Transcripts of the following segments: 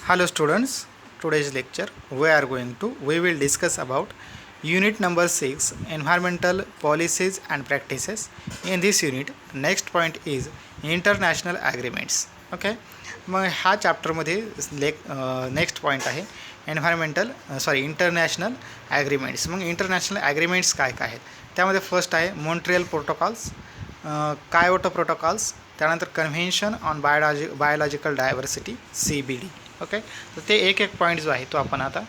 Hello students, today's lecture we will discuss about unit number 6 environmental policies and practices. In this unit next point is international agreements. Okay, मग ह्या चॅप्टरमध्ये next point आहे international agreements. मग international agreements काय काय आहेत त्यामध्ये first आहे Montreal protocols, कायोटो protocols, त्यानंतर convention on biological diversity CBD. Okay, तर ते एक एक पॉईंट जो आहे तो आपण आता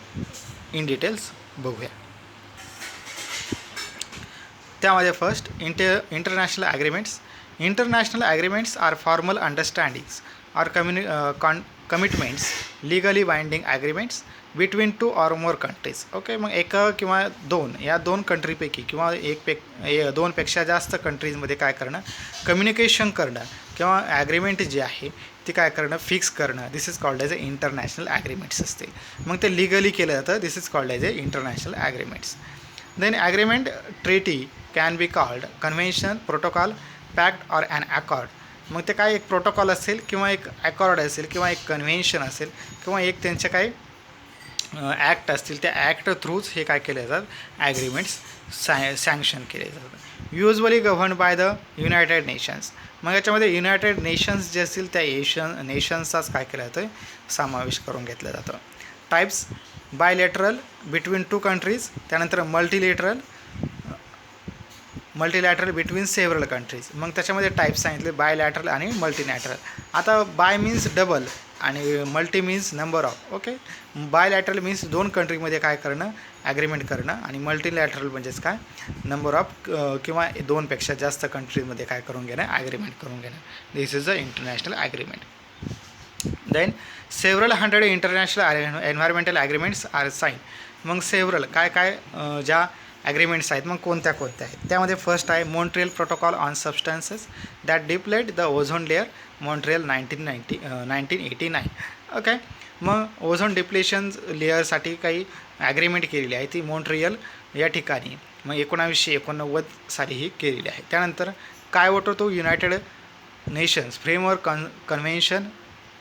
इन डिटेल्स बघूया. त्यामध्ये first international agreements or formal understandings or commitments legally binding agreements between 2 or more countries. Okay, मग एक किंवा दोन कंट्रीपैकी किंवा दोनपेक्षा जास्त कंट्रीजमध्ये काय करणं, कम्युनिकेशन करणं किंवा ॲग्रीमेंट जे आहे ती काय करणं, फिक्स करणं, this is called as a international agreements असतील. मग ते लिगली केलं जातं, this is called as a international agreements. Then agreement treaty can be called convention, protocol, pact or an accord. मग ते काय एक प्रोटोकॉल असेल किंवा एक अकॉर्ड असेल किंवा एक कन्व्हेन्शन असेल किंवा एक त्यांचे काही ॲक्ट असतील, त्या ॲक्ट थ्रूच हे काय केले जातात, ॲग्रीमेंट्स सँक्शन केले जातात. Usually govern by the United nations. मग याच्यामध्ये युनायटेड नेशन्स जे असतील त्या नेशन्सचाच काय केलं जातं, समावेश करून घेतलं जातं. टाईप्स बायलॅटरल बिटवीन 2 कंट्रीज, त्यानंतर मल्टीलॅटरल बिटवीन सेव्हरल कंट्रीज. मग त्याच्यामध्ये टाईप्स सांगितले बायलॅटरल आणि मल्टीलॅटरल. आता बाय मीन्स डबल आणि multi means number of. Okay, bilateral means 2 कंट्रीमध्ये काय करणं, ॲग्रीमेंट करणं, आणि मल्टीलॅटरल म्हणजेच काय, नंबर ऑफ किंवा 2पेक्षा जास्त कंट्रीजमध्ये काय करून घेणं, ॲग्रीमेंट करून घेणं. This is a international agreement. Then several 100 international environmental agreements are sign. मग सेव्हरल काय ज्या ॲग्रीमेंट्स आहेत, मग कोणत्या आहेत त्यामध्ये फर्स्ट आहे Montreal protocol on substances that deplete the ozone layer, Montreal 1989. Okay, मग ओझोन डिप्लेशन लेअरसाठी काही ॲग्रीमेंट केलेली आहे ती मॉन्ट्रियल या ठिकाणी मग 1989 साली ही केलेली आहे. त्यानंतर कायोटो तो United nations framework convention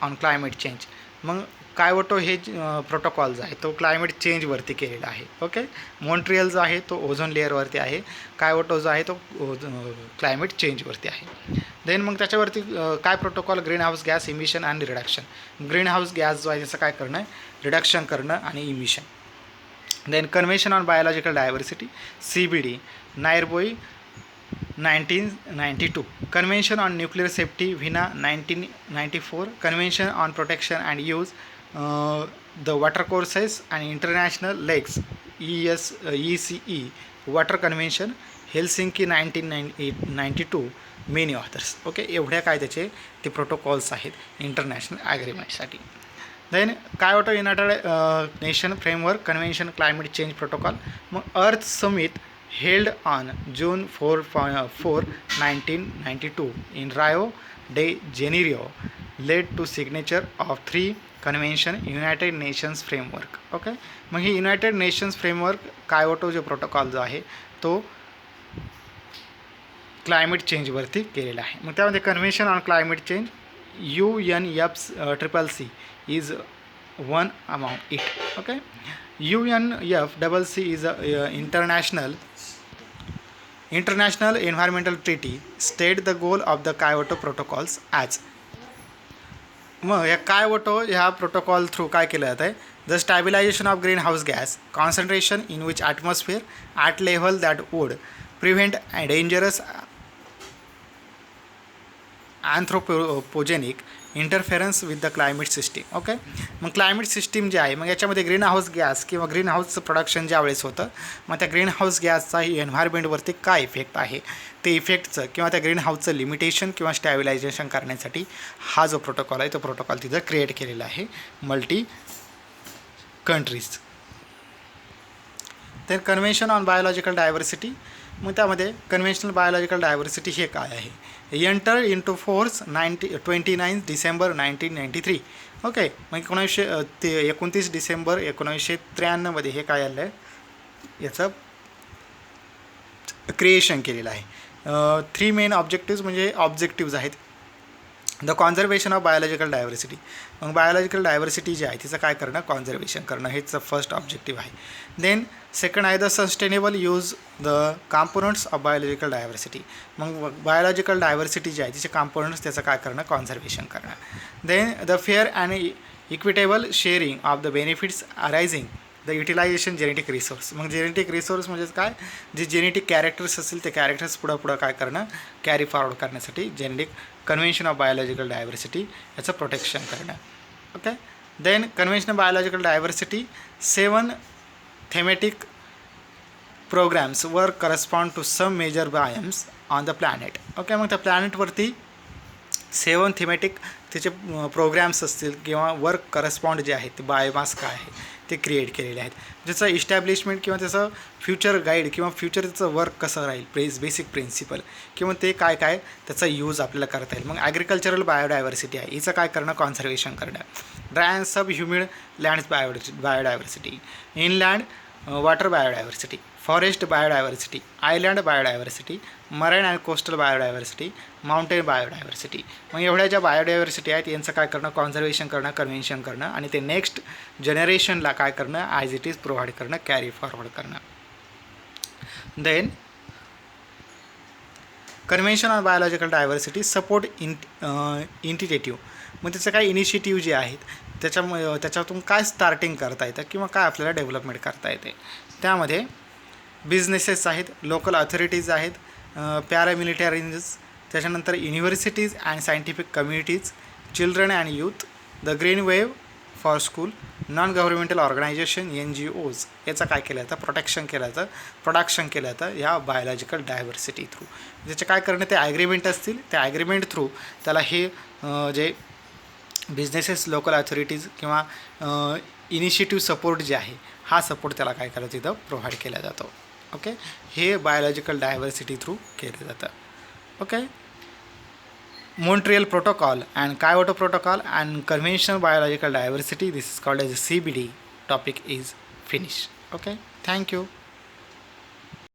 on climate change. मग कायोटो हे प्रोटोकॉल जो आहे तो क्लायमेट चेंजवरती केलेला आहे. ओके, मॉन्ट्रियल जो आहे तो ओझोन लेअरवरती आहे, कायोटो जो आहे तो क्लायमेट चेंजवरती आहे. देन मग त्याच्यावरती काय protocol, green house gas emission आणि रिडक्शन. ग्रीन हाऊस गॅस जो आहे त्याचं काय करणं, रिडक्शन करणं आणि emission. Then convention on biological diversity CBD, Nairobi 1992. Convention on nuclear safety Vienna 1994. Convention on protection and use the water courses and international lakes ECE water convention Helsinki 1992. Many authors. Okay, एवढ्या काय त्याचे ते protocols आहेत international ॲग्रीमेंटसाठी. Then Kyoto United Nation framework convention climate change protocol. मग अर्थ summit held on June 4, 1992 in Rio de Janeiro led to signature of 3 convention United Nations framework. Okay, मग ही United nations framework कायोटो जो protocol जो आहे तो climate चेंजवरती केलेला आहे. मग त्यामध्ये convention on climate change UNFCCC is one amount it. Okay, UNFCCC is international environmental treaty state the goal of the Kyoto protocols as. मग या कायोटो ह्या प्रोटोकॉल थ्रू काय केलं जातं आहे, the stabilisation of green house gas concentration in which atmosphere at level that would prevent dangerous anthropogenic interference with the climate system. Okay, मग climate system जे आहे मग याच्यामध्ये ग्रीन हाऊस गॅस किंवा ग्रीन हाऊसचं प्रोडक्शन ज्यावेळेस होतं, मग त्या ग्रीन हाऊस गॅसचा एन्व्हायरमेंटवरती काय इफेक्ट आहे ते इफेक्टचं किंवा त्या ग्रीन हाऊसचं लिमिटेशन किंवा स्टॅबिलायझेशन करण्यासाठी हा जो प्रोटोकॉल आहे तो प्रोटोकॉल तिथं क्रिएट केलेला आहे मल्टी कंट्रीज. तर कन्व्हेन्शन ऑन बायोलॉजिकल डायव्हर्सिटी. मग त्यामध्ये कन्व्हेन्शनल बायोलॉजिकल डायव्हर्सिटी हे काय आहे, enter into force 29 December 1993. Okay, मग 29 डिसेंबर 1993 हे काय आलं आहे, याचं क्रिएशन केलेलं आहे. 3 मेन ऑब्जेक्टिव्ज म्हणजे ऑब्जेक्टिव्ज आहेत the conservation of biological diversity. मग बायोलॉजिकल डायव्हर्सिटी जी आहे तिचं काय करणं, कॉन्झर्वेशन करणं, हेच फर्स्ट ऑब्जेक्टिव्ह आहे. देन सेकंड आहे the sustainable use the components of biological diversity. मग बायोलॉजिकल डायव्हर्सिटी जी आहे तिचे कॉम्पोनंट्स त्याचं काय करणं, कॉन्झर्वेशन करणं. Then the fair and equitable sharing of the benefits arising the utilisation genetic resource. मग जेनेटिक रिसोर्स म्हणजेच काय, जे जेनेटिक कॅरेक्टर्स असतील ते कॅरेक्टर्स पुढं काय करणं, कॅरी फॉरवर्ड करण्यासाठी genetic convention of biological diversity याचं प्रोटेक्शन करणं. Okay. Then convention of biological diversity 7 thematic programmes वर correspond to some major biomes on the planet. Okay. मग त्या प्लॅनेटवरती 7 थेमॅटिक त्याचे प्रोग्राम्स असतील किंवा वर्क करस्पॉन्ड जे आहेत ते बायोमास काय आहे ते क्रिएट केलेले आहेत, ज्याचं इस्टॅब्लिशमेंट किंवा त्याचं फ्युचर गाईड किंवा फ्युचर त्याचं वर्क कसं राहील, बेसिक प्रिन्सिपल किंवा ते काय त्याचा यूज आपल्याला करता येईल. मग ॲग्रिकल्चरल बायोडायव्हर्सिटी आहे, हिचं काय करणं, कॉन्झर्वेशन करणं. Dry and sub humid lands biodiversity, inland water biodiversity, forest biodiversity, island biodiversity, marine and coastal biodiversity, mountain biodiversity. मग एवढ्या ज्या बायोडायव्हर्सिटी आहेत यांचं काय करणं, कॉन्झर्वेशन करणं, कन्व्हेन्शन करणं आणि ते नेक्स्ट जनरेशनला काय करणं, ॲज इट इज प्रोव्हाइड करणं, कॅरी फॉरवर्ड करणं. Then convention on biological diversity support initiative. मग त्याचं काय इनिशिएटिव्ह जे आहेत त्याच्यातून काय स्टार्टिंग करता येतं किंवा काय आपल्याला डेव्हलपमेंट करता येते. त्यामध्ये बिझनेसेस आहेत, लोकल अथॉरिटीज आहेत, पॅरामिलिटरीज, त्याच्यानंतर universities and scientific communities, children and youth, the green wave for school, non governmental organisation, NGOs याचं काय केलं जातं, प्रोडक्शन केलं जातं या बायोलॉजिकल डायव्हर्सिटी थ्रू. ज्याचे काय करणं, ते ॲग्रीमेंट असतील, त्या ॲग्रीमेंट थ्रू त्याला हे जे बिझनेसेस, लोकल अथॉरिटीज किंवा इनिशिएटिव्ह सपोर्ट जे आहे हा सपोर्ट त्याला काय करायचं इथं प्रोव्हाइड केला जातो. ओके. हे बायोलॉजिकल डायव्हर्सिटी थ्रू केलं जातं. Okay. Montreal Protocol and Kyoto Protocol and Conventional Biological Diversity, this is called as a CBD topic is finished. Okay, thank you.